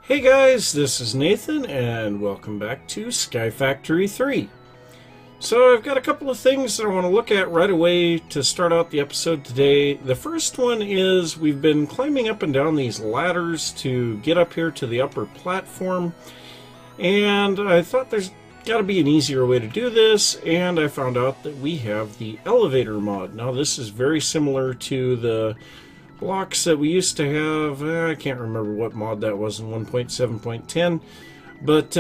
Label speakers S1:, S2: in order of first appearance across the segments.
S1: Hey guys, this is Nathan and welcome back to SkyFactory 3. So I've got a couple of things that I want to look at right away to start out the episode today. The first one is we've been climbing up and down these ladders to get up here to the upper platform, and I thought there's got to be an easier way to do this, and I found out that we have the elevator mod. Now this is very similar to the blocks that we used to have. I can't remember what mod that was in 1.7.10, but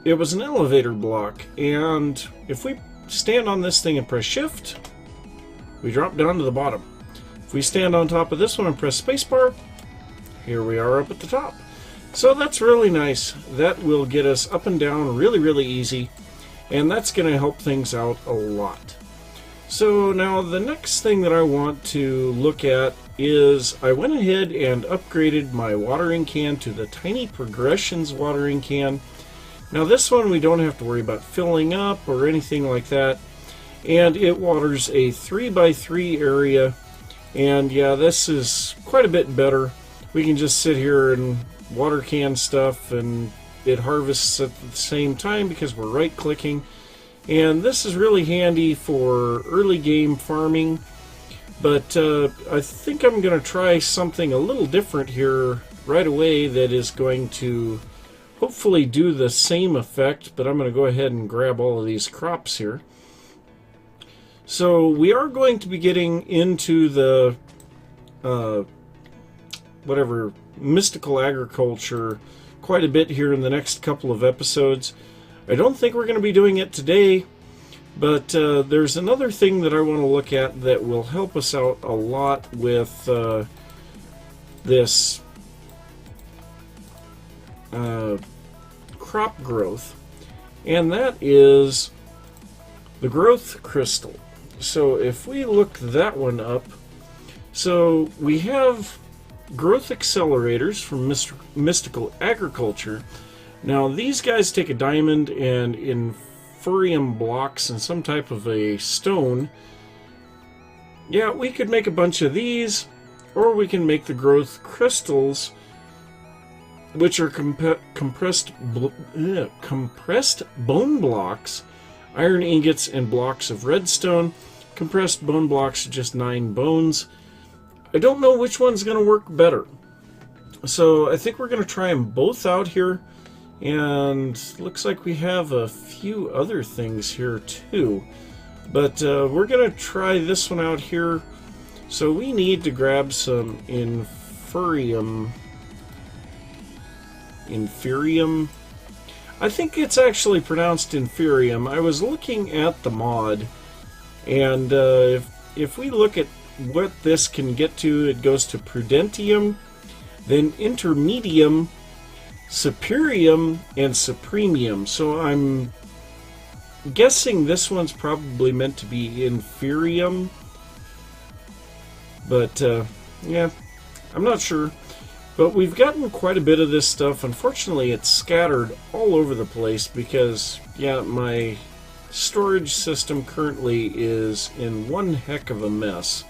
S1: it was an elevator block, and if we stand on this thing and press shift, we drop down to the bottom. If we stand on top of this one and press spacebar, here we are up at the top. So that's really nice. That will get us up and down really easy, and that's going to help things out a lot. So now the next thing that I want to look at is I went ahead and upgraded my watering can to the Tiny Progressions watering can. Now this one we don't have to worry about filling up or anything like that, and it waters a 3x3 area, and yeah, this is quite a bit better. We can just sit here and water can stuff and it harvests at the same time because we're right clicking. And this is really handy for early game farming, but I think I'm going to try something a little different here right away that is going to hopefully do the same effect, but I'm going to go ahead and grab all of these crops here. So we are going to be getting into the mystical agriculture quite a bit here in the next couple of episodes. I don't think we're going to be doing it today, but there's another thing that I want to look at that will help us out a lot with this crop growth, and that is the growth crystal. So if we look that one up, so we have growth accelerators from mystical agriculture. Now these guys take a diamond and inferium blocks and some type of a stone. Yeah, we could make a bunch of these, or we can make the growth crystals, which are compressed bone blocks, iron ingots, and blocks of redstone. Compressed bone blocks are just 9 bones. I don't know which one's going to work better, so I think we're going to try them both out here. And looks like we have a few other things here too, but we're going to try this one out here. So we need to grab some inferium. I think it's actually pronounced inferium. I was looking at the mod, and if we look at what this can get to, it goes to prudentium, then intermedium, superium, and supremium. So I'm guessing this one's probably meant to be inferium, but yeah, I'm not sure. But we've gotten quite a bit of this stuff. Unfortunately, it's scattered all over the place because, yeah, my storage system currently is in one heck of a mess.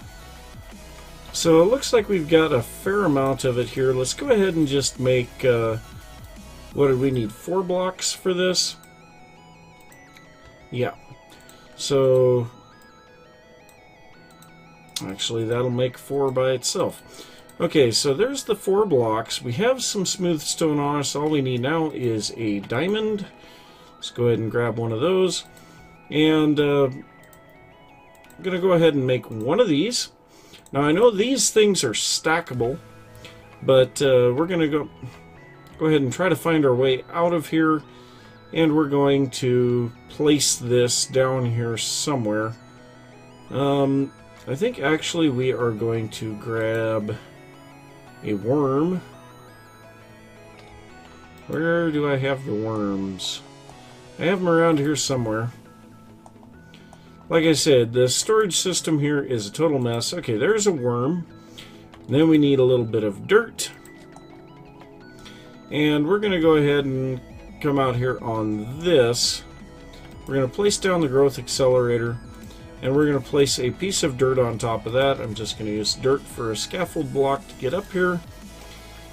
S1: So it looks like we've got a fair amount of it here. Let's go ahead and just make what did we need? 4 blocks for this? Yeah. So actually that'll make 4 by itself. Okay, so there's the 4 blocks. We have some smooth stone on us. All we need now is a diamond. Let's go ahead and grab one of those. And I'm going to go ahead and make one of these. Now I know these things are stackable, but we're going to go ahead and try to find our way out of here, and we're going to place this down here somewhere. I think actually we are going to grab a worm. Where do I have the worms? I have them around here somewhere. Like I said, the storage system here is a total mess. Okay, there's a worm. Then we need a little bit of dirt. And we're going to go ahead and come out here on this. We're going to place down the growth accelerator, and we're going to place a piece of dirt on top of that. I'm just going to use dirt for a scaffold block to get up here.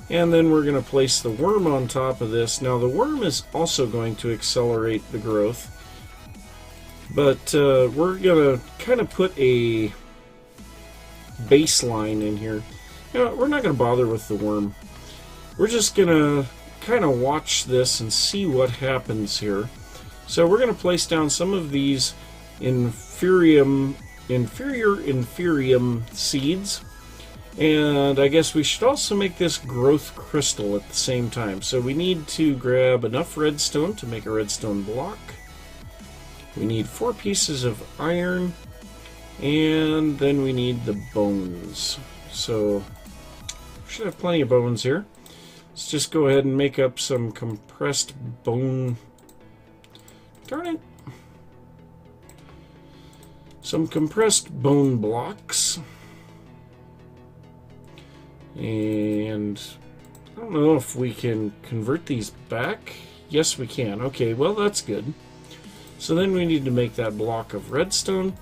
S1: And then we're going to place the worm on top of this. Now the worm is also going to accelerate the growth, but we're going to kind of put a baseline in here. You know, we're not going to bother with the worm. We're just going to kind of watch this and see what happens here. So we're going to place down some of these inferior seeds. And I guess we should also make this growth crystal at the same time. So we need to grab enough redstone to make a redstone block. We need 4 pieces of iron. And then we need the bones. So we should have plenty of bones here. Let's just go ahead and make up some compressed bone. Darn it. Some compressed bone blocks. And I don't know if we can convert these back. Yes, we can. Okay, well, that's good. So then we need to make that block of redstone.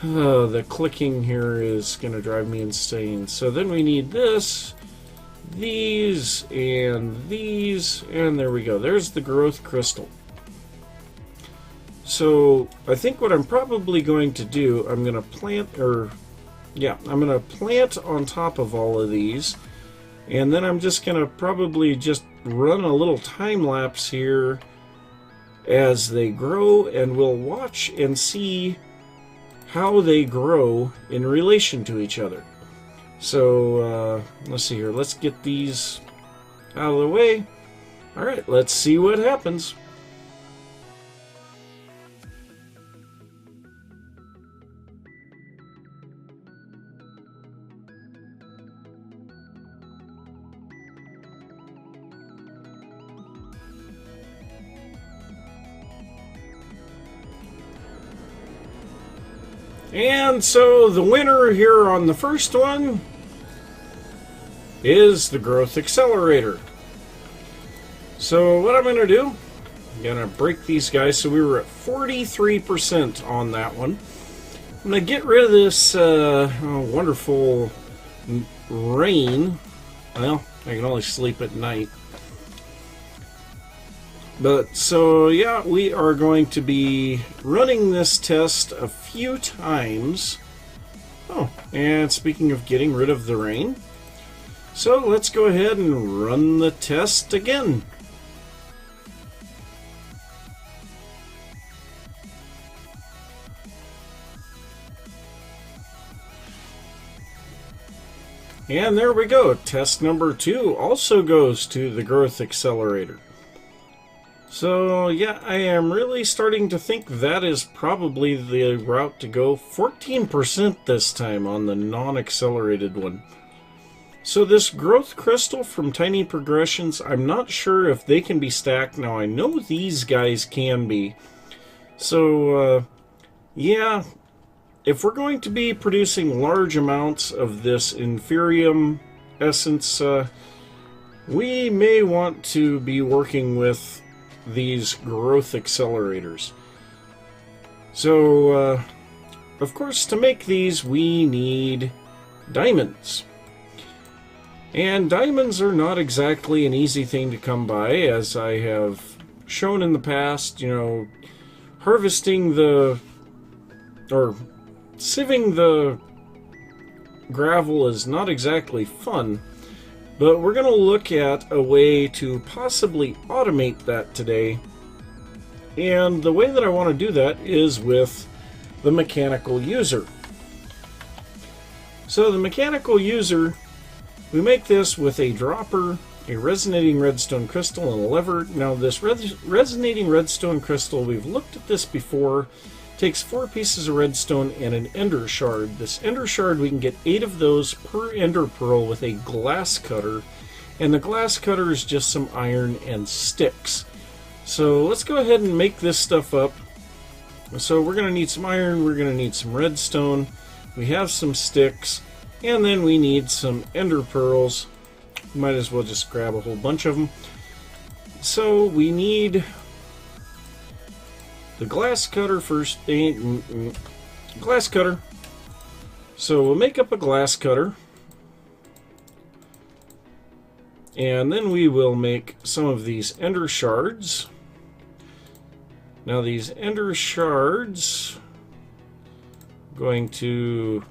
S1: The clicking here is going to drive me insane. So then we need this, these, and there we go. There's the growth crystal. So I think what I'm probably going to do, I'm going to plant on top of all of these, and then I'm just going to probably just run a little time lapse here as they grow, and we'll watch and see how they grow in relation to each other. So let's see here. Let's get these out of the way. All right, let's see what happens. And so the winner here on the first one is the growth accelerator. So what I'm going to do, I'm going to break these guys. So we were at 43% on that one. I'm going to get rid of this wonderful rain. Well, I can only sleep at night. But so yeah, we are going to be running this test a few times. Oh, and speaking of getting rid of the rain, so let's go ahead and run the test again. And there we go. Test number 2 also goes to the growth accelerator. So yeah, I am really starting to think that is probably the route to go. 14% this time on the non-accelerated one. So this growth crystal from Tiny Progressions, I'm not sure if they can be stacked. Now I know these guys can be. So yeah, if we're going to be producing large amounts of this Inferium essence, we may want to be working with these growth accelerators. So of course, to make these we need diamonds, and diamonds are not exactly an easy thing to come by, as I have shown in the past. You know, harvesting or sieving the gravel is not exactly fun. But we're going to look at a way to possibly automate that today. And the way that I want to do that is with the mechanical user. So the mechanical user, we make this with a dropper, a resonating redstone crystal, and a lever. Now this resonating redstone crystal, we've looked at this before. Takes 4 pieces of redstone and an ender shard. This ender shard, we can get 8 of those per ender pearl with a glass cutter, and the glass cutter is just some iron and sticks. So let's go ahead and make this stuff up. So we're going to need some iron, we're going to need some redstone, we have some sticks, and then we need some ender pearls. Might as well just grab a whole bunch of them. So we need the glass cutter first. Glass cutter. So we'll make up a glass cutter. And then we will make some of these ender shards. Now these ender shards I'm going to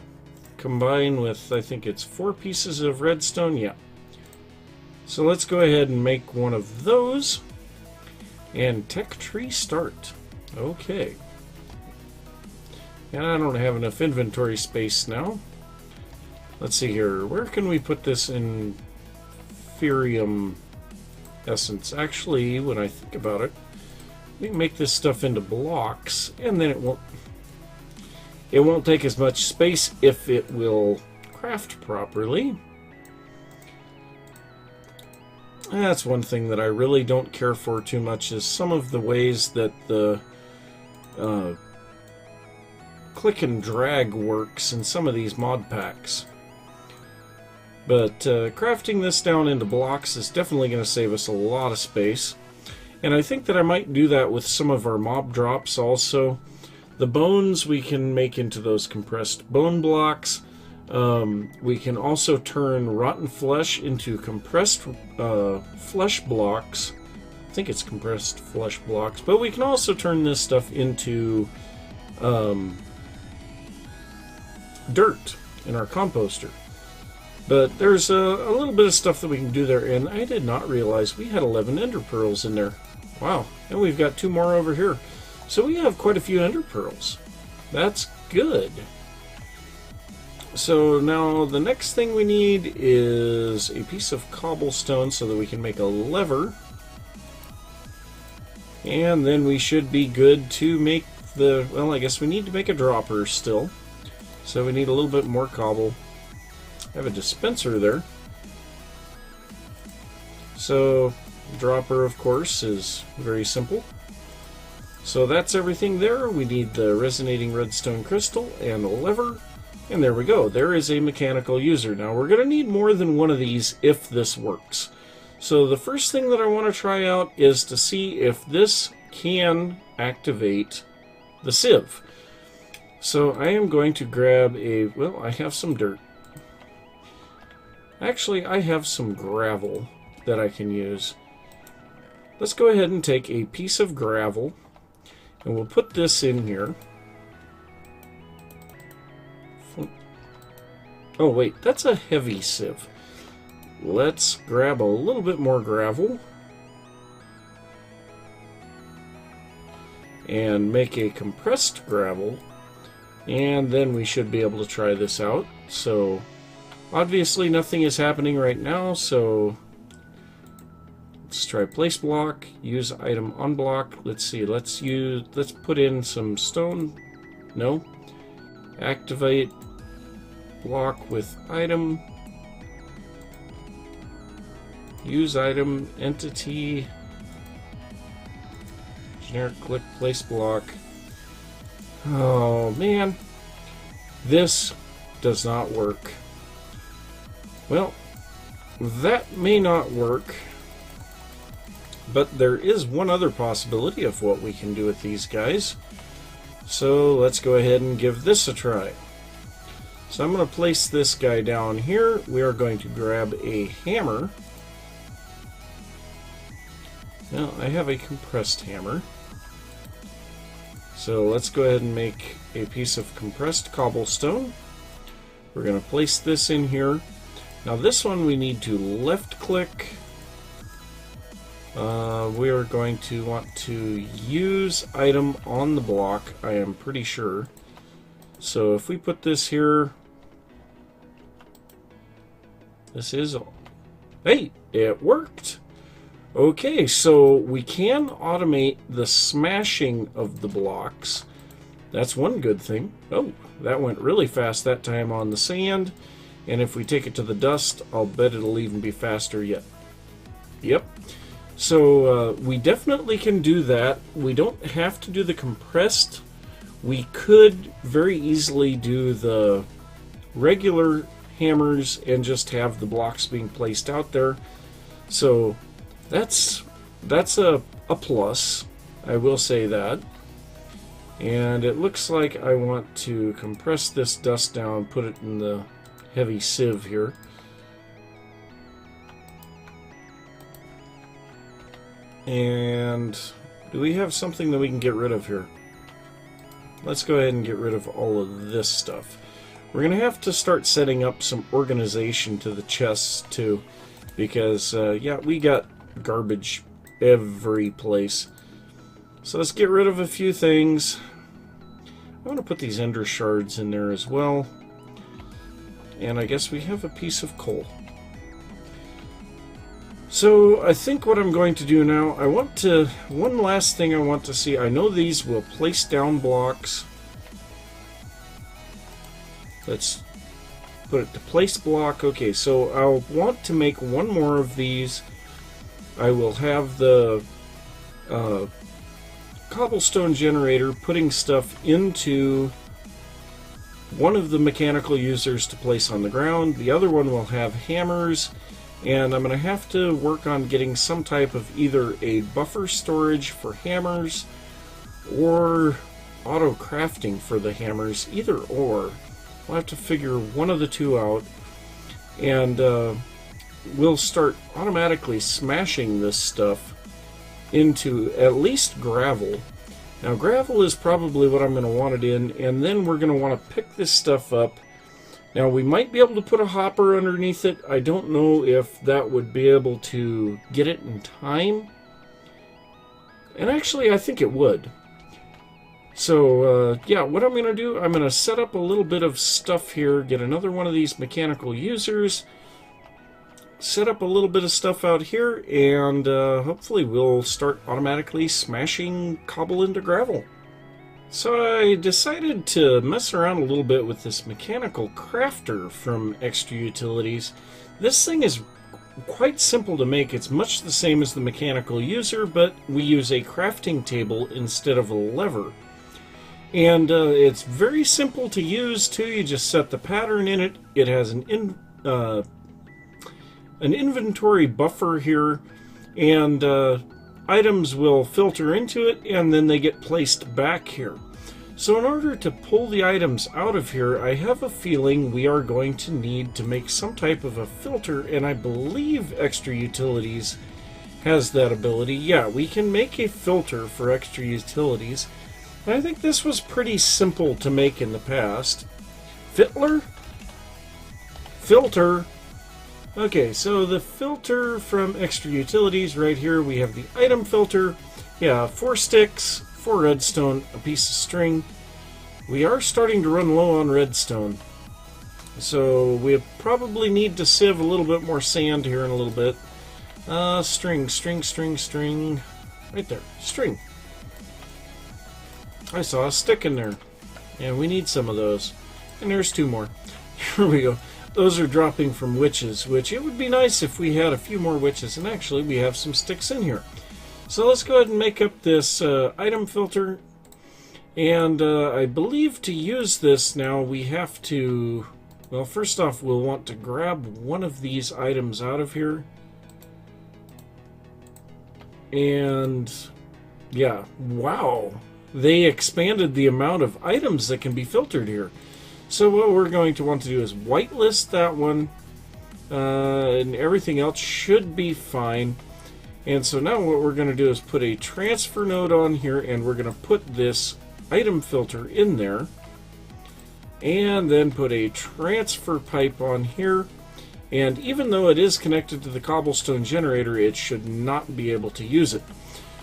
S1: combine with, I think it's 4 pieces of redstone. Yeah. So let's go ahead and make one of those. And tech tree start. Okay. And I don't have enough inventory space now. Let's see here. Where can we put this inferium essence? Actually, when I think about it, we can make this stuff into blocks, and then it won't take as much space if it will craft properly. That's one thing that I really don't care for too much, is some of the ways that the click and drag works in some of these mod packs. But crafting this down into blocks is definitely going to save us a lot of space. And I think that I might do that with some of our mob drops also. The bones we can make into those compressed bone blocks. We can also turn rotten flesh into compressed flesh blocks. I think it's compressed flesh blocks. But we can also turn this stuff into dirt in our composter. But there's a little bit of stuff that we can do there, and I did not realize we had 11 ender pearls in there. Wow, and we've got 2 more over here. So we have quite a few ender pearls. That's good. So now the next thing we need is a piece of cobblestone so that we can make a lever. And then we should be good to make the, well, I guess we need to make a dropper still. So we need a little bit more cobble. I have a dispenser there. So dropper, of course, is very simple. So that's everything there. We need the resonating redstone crystal and a lever. And there we go. There is a mechanical user. Now we're going to need more than one of these if this works. So the first thing that I want to try out is to see if this can activate the sieve. So I am going to grab a, well, I have some dirt. Actually, I have some gravel that I can use. Let's go ahead and take a piece of gravel, and we'll put this in here. Oh wait, that's a heavy sieve. Let's grab a little bit more gravel and make a compressed gravel, and then we should be able to try this out. So obviously nothing is happening right now, so let's try place block, use item on block. Let's see, let's put in some stone. No. Activate block with item. Use item, entity, generic click, place block. Oh man, this does not work. Well, that may not work, but there is one other possibility of what we can do with these guys. So let's go ahead and give this a try. So I'm going to place this guy down here. We are going to grab a hammer. Now, I have a compressed hammer. So let's go ahead and make a piece of compressed cobblestone. We're going to place this in here. Now this one we need to left click. We are going to want to use item on the block, I am pretty sure. So if we put this here, this is, hey, it worked. Okay, so we can automate the smashing of the blocks. That's one good thing. Oh, that went really fast that time on the sand. And if we take it to the dust, I'll bet it'll even be faster yet. Yep. So we definitely can do that. We don't have to do the compressed. We could very easily do the regular hammers and just have the blocks being placed out there. So that's a plus, I will say that. And it looks like I want to compress this dust down, put it in the heavy sieve here. And do we have something that we can get rid of here? Let's go ahead and get rid of all of this stuff. We're going to have to start setting up some organization to the chests too, because yeah, we got garbage every place. So let's get rid of a few things. I want to put these ender shards in there as well. And I guess we have a piece of coal. So I think what I'm going to do now, one last thing I want to see. I know these will place down blocks. Let's put it to place block. Okay, so I'll want to make one more of these. I will have the cobblestone generator putting stuff into one of the mechanical users to place on the ground. The other one will have hammers, and I'm going to have to work on getting some type of either a buffer storage for hammers or auto crafting for the hammers. Either or. We'll have to figure one of the two out, and we'll start automatically smashing this stuff into at least gravel. Now gravel is probably what I'm going to want it in, and then we're going to want to pick this stuff up. Now we might be able to put a hopper underneath it. I don't know if that would be able to get it in time. And actually I think it would. So yeah, what I'm going to do, I'm going to set up a little bit of stuff here, get another one of these mechanical users, set up a little bit of stuff out here, and hopefully we'll start automatically smashing cobble into gravel. So I decided to mess around a little bit with this mechanical crafter from Extra Utilities. This thing is quite simple to make. It's much the same as the mechanical user, but we use a crafting table instead of a lever. And it's very simple to use too. You just set the pattern in it. It has an inventory buffer here, and items will filter into it, and then they get placed back here. So in order to pull the items out of here, I have a feeling we are going to need to make some type of a filter, and I believe Extra Utilities has that ability. Yeah, we can make a filter for Extra Utilities. And I think this was pretty simple to make in the past. Filter? Okay, so the filter from Extra Utilities right here, we have the item filter. Yeah, 4 sticks, 4 redstone, a piece of string. We are starting to run low on redstone, so we probably need to sieve a little bit more sand here in a little bit. String. Right there, string. I saw a stick in there, and we need some of those. And there's 2 more. Here we go. Those are dropping from witches, which it would be nice if we had a few more witches, and actually we have some sticks in here. So let's go ahead and make up this item filter, and I believe to use this now we have to, well, first off we'll want to grab one of these items out of here, and yeah, wow, they expanded the amount of items that can be filtered here. So what we're going to want to do is whitelist that one, and everything else should be fine. And so now what we're going to do is put a transfer node on here, and we're going to put this item filter in there, and then put a transfer pipe on here. And even though it is connected to the cobblestone generator, it should not be able to use it.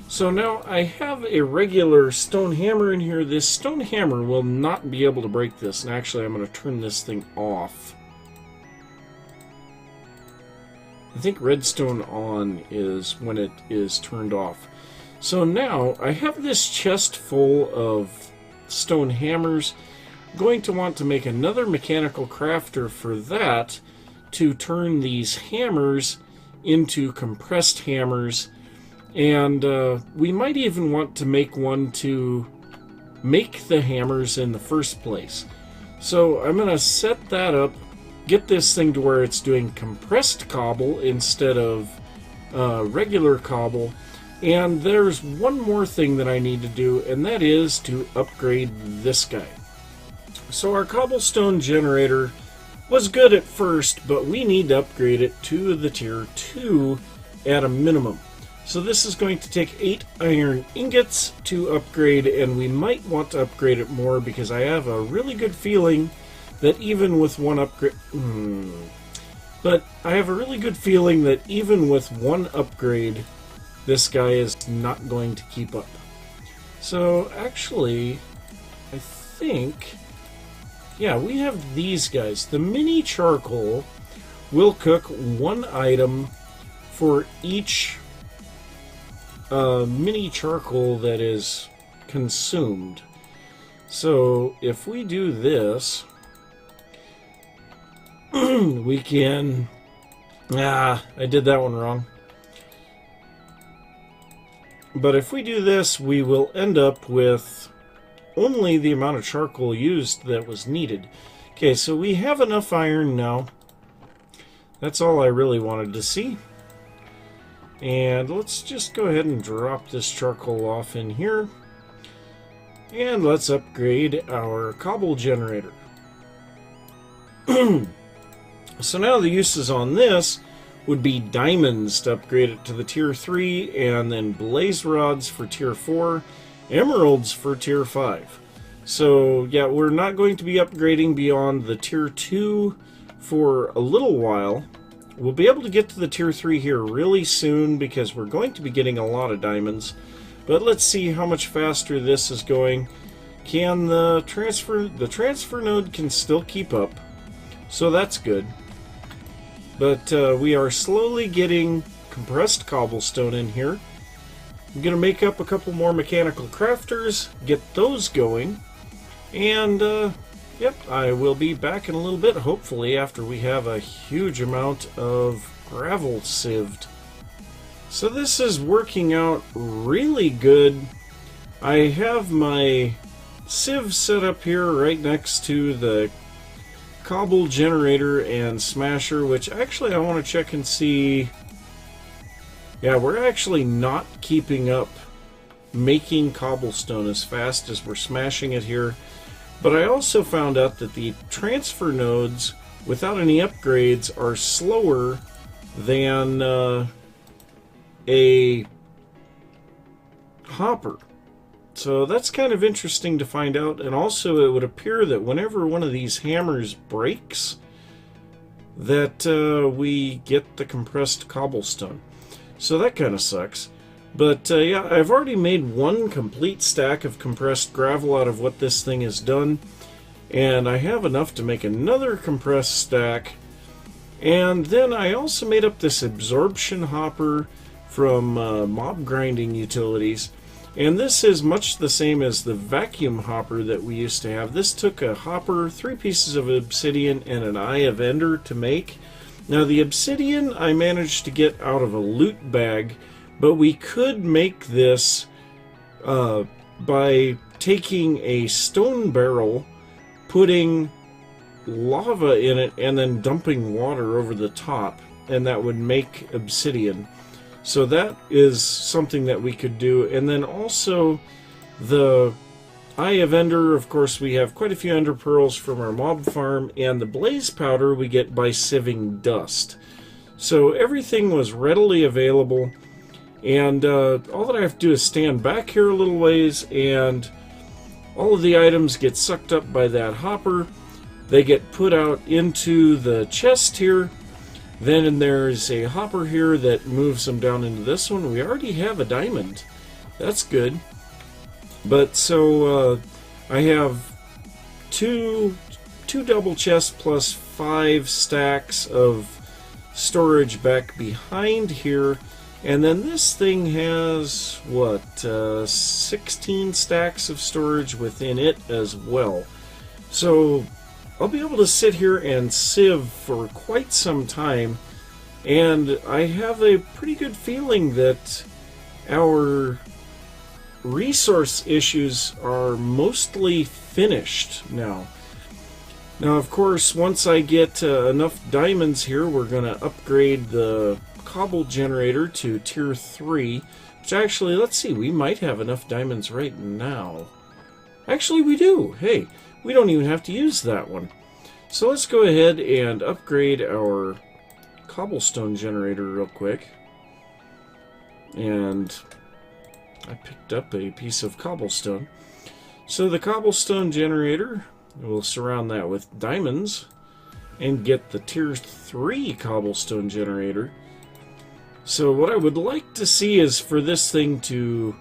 S1: So now I have a regular stone hammer in here. This stone hammer will not be able to break this, and actually I'm going to turn this thing off. I think redstone on is when it is turned off. So now I have this chest full of stone hammers. I'm going to want to make another mechanical crafter for that to turn these hammers into compressed hammers. And we might even want to make one to make the hammers in the first place. So I'm going to set that up, get this thing to where it's doing compressed cobble instead of regular cobble. And there's one more thing that I need to do, and that is to upgrade this guy. So our cobblestone generator was good at first, but we need to upgrade it to the tier 2 at a minimum. So this is going to take 8 iron ingots to upgrade, and we might want to upgrade it more because I have a really good feeling that even with one upgrade... But I have a really good feeling that even with one upgrade, this guy is not going to keep up. So actually, I think... Yeah, we have these guys. The mini charcoal will cook 1 item for each mini charcoal that is consumed. So if we do this, we can... I did that one wrong. But if we do this, we will end up with only the amount of charcoal used that was needed. Okay, so we have enough iron now. That's all I really wanted to see. And let's just go ahead and drop this charcoal off in here. And let's upgrade our cobble generator. So now the uses on this would be diamonds to upgrade it to the tier 3, and then blaze rods for tier 4, emeralds for tier 5. So yeah, we're not going to be upgrading beyond the tier 2 for a little while. We'll be able to get to the tier 3 here really soon because we're going to be getting a lot of diamonds. But let's see how much faster this is going. Can the transfer node can still keep up, so that's good. But we are slowly getting compressed cobblestone in here. I'm going to make up a couple more mechanical crafters, get those going, and yep, I will be back in a little bit, hopefully, after we have a huge amount of gravel sieved. So this is working out really good. I have my sieve set up here right next to the cobble generator and smasher, which actually I want to check and see. Yeah, we're actually not keeping up making cobblestone as fast as we're smashing it here. But I also found out that the transfer nodes, without any upgrades, are slower than a hopper. So that's kind of interesting to find out. And also it would appear that whenever one of these hammers breaks, that we get the compressed cobblestone. So that kind of sucks. But yeah, I've already made 1 complete stack of compressed gravel out of what this thing has done. And I have enough to make another compressed stack. And then I also made up this absorption hopper from mob grinding utilities. And this is much the same as the vacuum hopper that we used to have. This took a hopper, 3 pieces of obsidian, and an eye of ender to make. Now the obsidian I managed to get out of a loot bag, but we could make this by taking a stone barrel, putting lava in it, and then dumping water over the top, and that would make obsidian. So that is something that we could do. And then also the Eye of Ender, of course, we have quite a few ender pearls from our mob farm, and the blaze powder we get by sieving dust. So everything was readily available, and all that I have to do is stand back here a little ways, and all of the items get sucked up by that hopper. They get put out into the chest here. Then there's a hopper here that moves them down into this one. We already have a diamond. That's good. But so I have two double chests plus 5 stacks of storage back behind here. And then this thing has, what, 16 stacks of storage within it as well. So I'll be able to sit here and sieve for quite some time, and I have a pretty good feeling that our resource issues are mostly finished now. Now, of course, once I get enough diamonds here, we're going to upgrade the cobble generator to tier 3, which actually, let's see, we might have enough diamonds right now. Actually, we do. Hey, we don't even have to use that one. So let's go ahead and upgrade our cobblestone generator real quick. and I picked up a piece of cobblestone. So the cobblestone generator, we'll surround that with diamonds and get the tier 3 cobblestone generator. So what I would like to see is for this thing to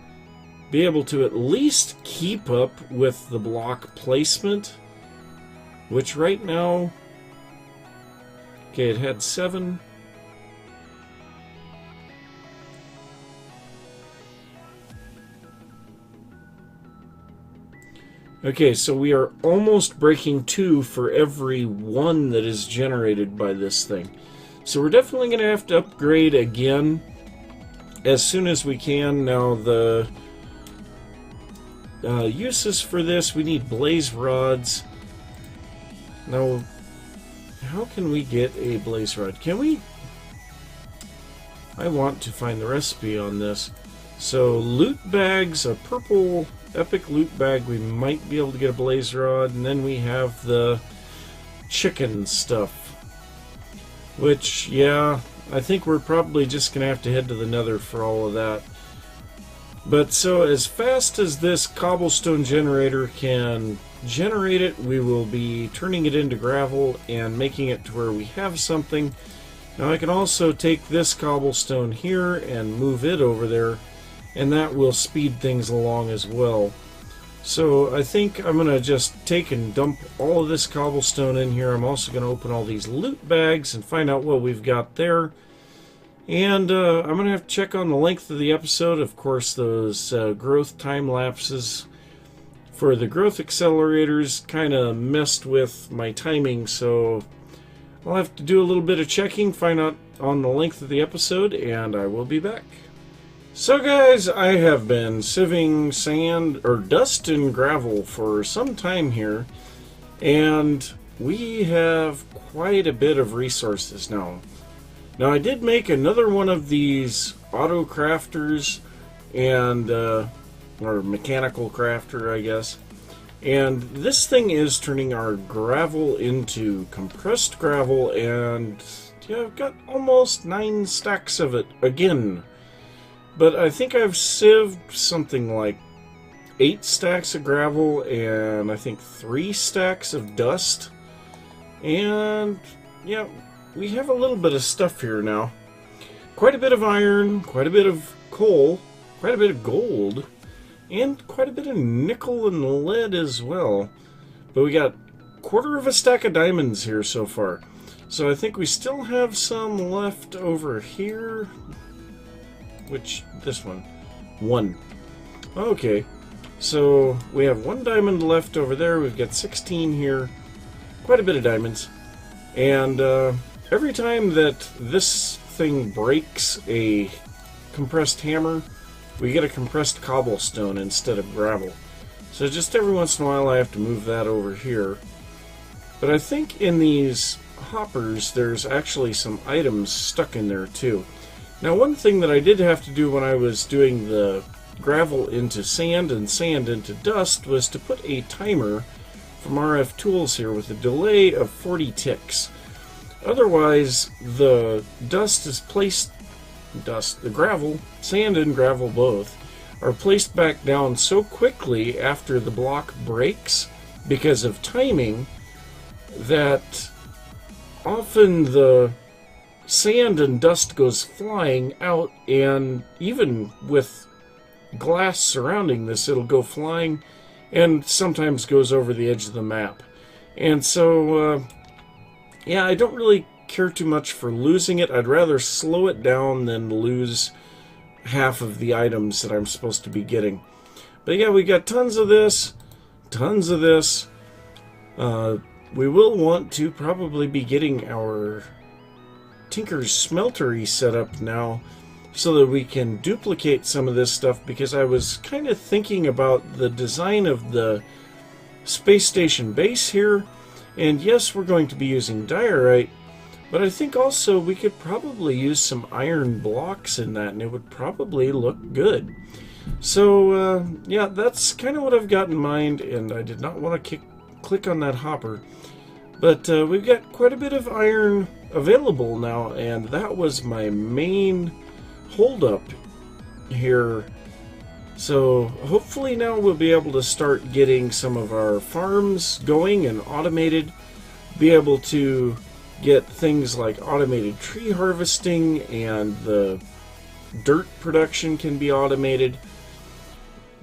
S1: be able to at least keep up with the block placement, which right now, okay, it had 7. Okay, so we are almost breaking 2 for every 1 that is generated by this thing. So we're definitely going to have to upgrade again as soon as we can. Now the uses for this, we need blaze rods. Now, how can we get a blaze rod? Can we? I want to find the recipe on this. So loot bags, a purple epic loot bag, we might be able to get a blaze rod, and then we have the chicken stuff. Which, yeah, I think we're probably just going to have to head to the nether for all of that. But so as fast as this cobblestone generator can generate it, we will be turning it into gravel and making it to where we have something. Now I can also take this cobblestone here and move it over there, and that will speed things along as well. So I think I'm going to just take and dump all of this cobblestone in here. I'm also going to open all these loot bags and find out what we've got there. And I'm going to have to check on the length of the episode. Of course, those growth time lapses for the growth accelerators kind of messed with my timing, so I'll have to do a little bit of checking, find out on the length of the episode, and I will be back. So guys, I have been sieving sand or dust and gravel for some time here, and we have quite a bit of resources now. Now I did make another one of these auto crafters and or mechanical crafter, I guess. And this thing is turning our gravel into compressed gravel, and yeah, I've got almost 9 stacks of it again. But I think I've sieved something like 8 stacks of gravel and I think 3 stacks of dust. And yeah, we have a little bit of stuff here now. Quite a bit of iron, quite a bit of coal, quite a bit of gold, and quite a bit of nickel and lead as well. But we got 1/4 of a stack of diamonds here so far. So I think we still have some left over here. Which, this one. 1. Okay. So we have 1 diamond left over there. We've got 16 here. Quite a bit of diamonds. And every time that this thing breaks a compressed hammer, we get a compressed cobblestone instead of gravel. So just every once in a while I have to move that over here. But I think in these hoppers there's actually some items stuck in there too. Now one thing that I did have to do when I was doing the gravel into sand and sand into dust was to put a timer from RF Tools here with a delay of 40 ticks. Otherwise the gravel, sand and gravel both, are placed back down so quickly after the block breaks because of timing that often the sand and dust goes flying out, and even with glass surrounding this, it'll go flying and sometimes goes over the edge of the map. And so, yeah, I don't really care too much for losing it. I'd rather slow it down than lose half of the items that I'm supposed to be getting. But yeah, we got tons of this, tons of this. We will want to probably be getting our Tinker's Smeltery set up now so that we can duplicate some of this stuff, because I was kind of thinking about the design of the space station base here, and yes, we're going to be using diorite, but I think also we could probably use some iron blocks in that and it would probably look good. So yeah, that's kind of what I've got in mind, and I did not want to click on that hopper. But we've got quite a bit of iron available now, and that was my main holdup here. So hopefully now we'll be able to start getting some of our farms going and automated, be able to get things like automated tree harvesting, and the dirt production can be automated.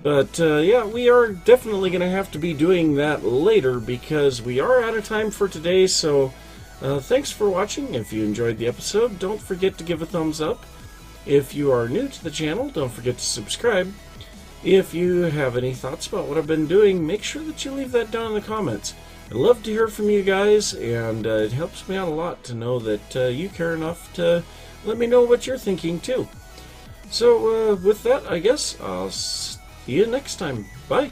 S1: But yeah, we are definitely going to have to be doing that later because we are out of time for today. So thanks for watching. If you enjoyed the episode, don't forget to give a thumbs up. If you are new to the channel, don't forget to subscribe. If you have any thoughts about what I've been doing, make sure that you leave that down in the comments. I'd love to hear from you guys, and it helps me out a lot to know that you care enough to let me know what you're thinking too. So with that, I guess I'll see you next time. Bye.